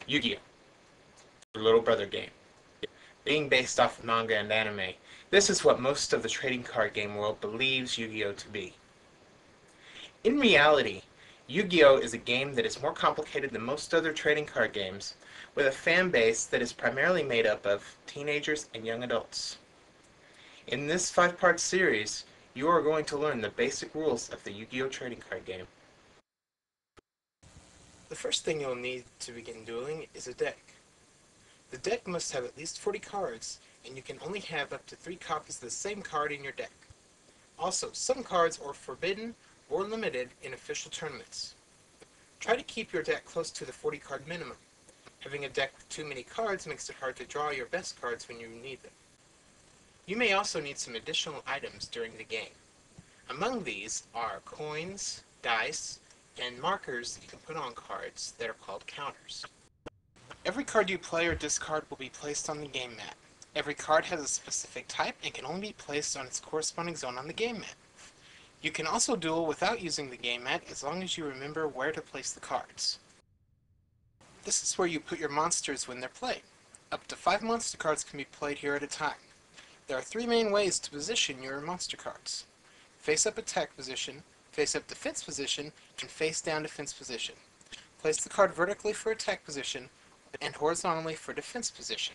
Yu-Gi-Oh! Your little brother game. Being based off of manga and anime, this is what most of the trading card game world believes Yu-Gi-Oh! To be. In reality, Yu-Gi-Oh! Is a game that is more complicated than most other trading card games, with a fan base that is primarily made up of teenagers and young adults. In this 5-part series, you are going to learn the basic rules of the Yu-Gi-Oh! Trading card game. The first thing you'll need to begin dueling is a deck. The deck must have at least 40 cards, and you can only have up to 3 copies of the same card in your deck. Also, some cards are forbidden or limited in official tournaments. Try to keep your deck close to the 40 card minimum. Having a deck with too many cards makes it hard to draw your best cards when you need them. You may also need some additional items during the game. Among these are coins, dice, and markers that you can put on cards that are called counters. Every card you play or discard will be placed on the game mat. Every card has a specific type and can only be placed on its corresponding zone on the game mat. You can also duel without using the game mat as long as you remember where to place the cards. This is where you put your monsters when they're played. Up to 5 monster cards can be played here at a time. There are 3 main ways to position your monster cards: face up attack position, face up defense position, and face down defense position. Place the card vertically for attack position and horizontally for defense position.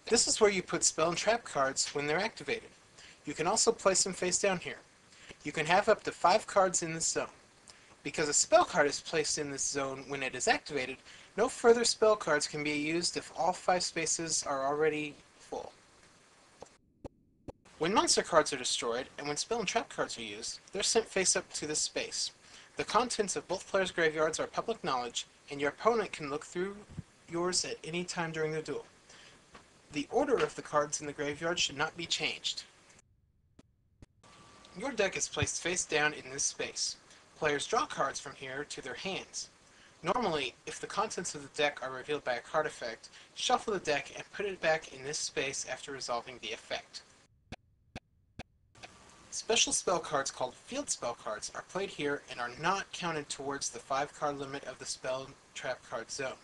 This is where you put spell and trap cards when they're activated. You can also place them face down here. You can have up to 5 cards in this zone. Because a spell card is placed in this zone when it is activated, no further spell cards can be used if all 5 spaces are already full. When monster cards are destroyed, and when spell and trap cards are used, they're sent face up to this space. The contents of both players' graveyards are public knowledge, and your opponent can look through yours at any time during the duel. The order of the cards in the graveyard should not be changed. Your deck is placed face down in this space. Players draw cards from here to their hands. Normally, if the contents of the deck are revealed by a card effect, shuffle the deck and put it back in this space after resolving the effect. Special spell cards called field spell cards are played here and are not counted towards the 5-card limit of the spell trap card zone.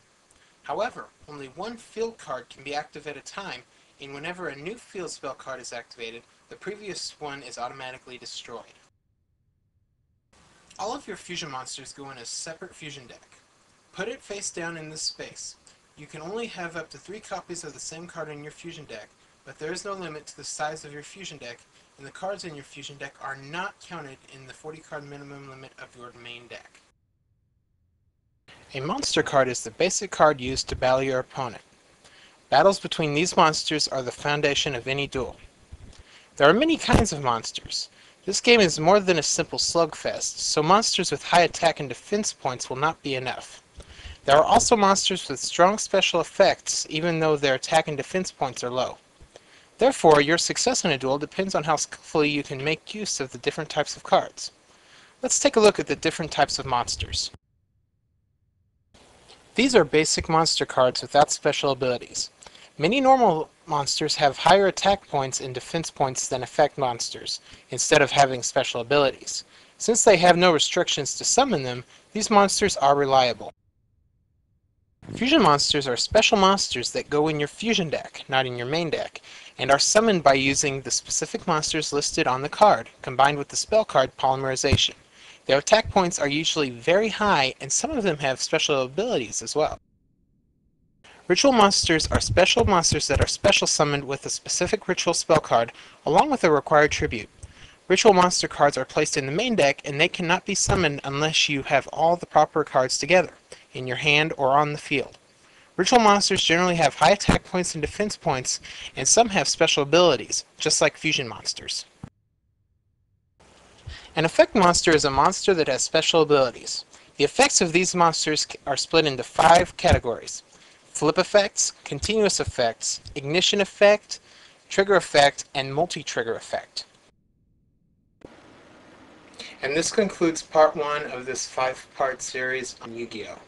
However, only 1 field card can be active at a time, and whenever a new field spell card is activated, the previous one is automatically destroyed. All of your fusion monsters go in a separate fusion deck. Put it face down in this space. You can only have up to 3 copies of the same card in your fusion deck, but there is no limit to the size of your fusion deck, and the cards in your fusion deck are not counted in the 40-card minimum limit of your main deck. A monster card is the basic card used to battle your opponent. Battles between these monsters are the foundation of any duel. There are many kinds of monsters. This game is more than a simple slugfest, so monsters with high attack and defense points will not be enough. There are also monsters with strong special effects, even though their attack and defense points are low. Therefore, your success in a duel depends on how skillfully you can make use of the different types of cards. Let's take a look at the different types of monsters. These are basic monster cards without special abilities. Many normal monsters have higher attack points and defense points than effect monsters, instead of having special abilities. Since they have no restrictions to summon them, these monsters are reliable. Fusion monsters are special monsters that go in your fusion deck, not in your main deck, and are summoned by using the specific monsters listed on the card, combined with the spell card Polymerization. Their attack points are usually very high, and some of them have special abilities as well. Ritual monsters are special monsters that are special summoned with a specific ritual spell card, along with a required tribute. Ritual monster cards are placed in the main deck, and they cannot be summoned unless you have all the proper cards together, in your hand or on the field. Ritual monsters generally have high attack points and defense points, and some have special abilities, just like fusion monsters. An effect monster is a monster that has special abilities. The effects of these monsters are split into 5 categories: flip effects, continuous effects, ignition effect, trigger effect, and multi-trigger effect. And this concludes part 1 of this 5-part series on Yu-Gi-Oh!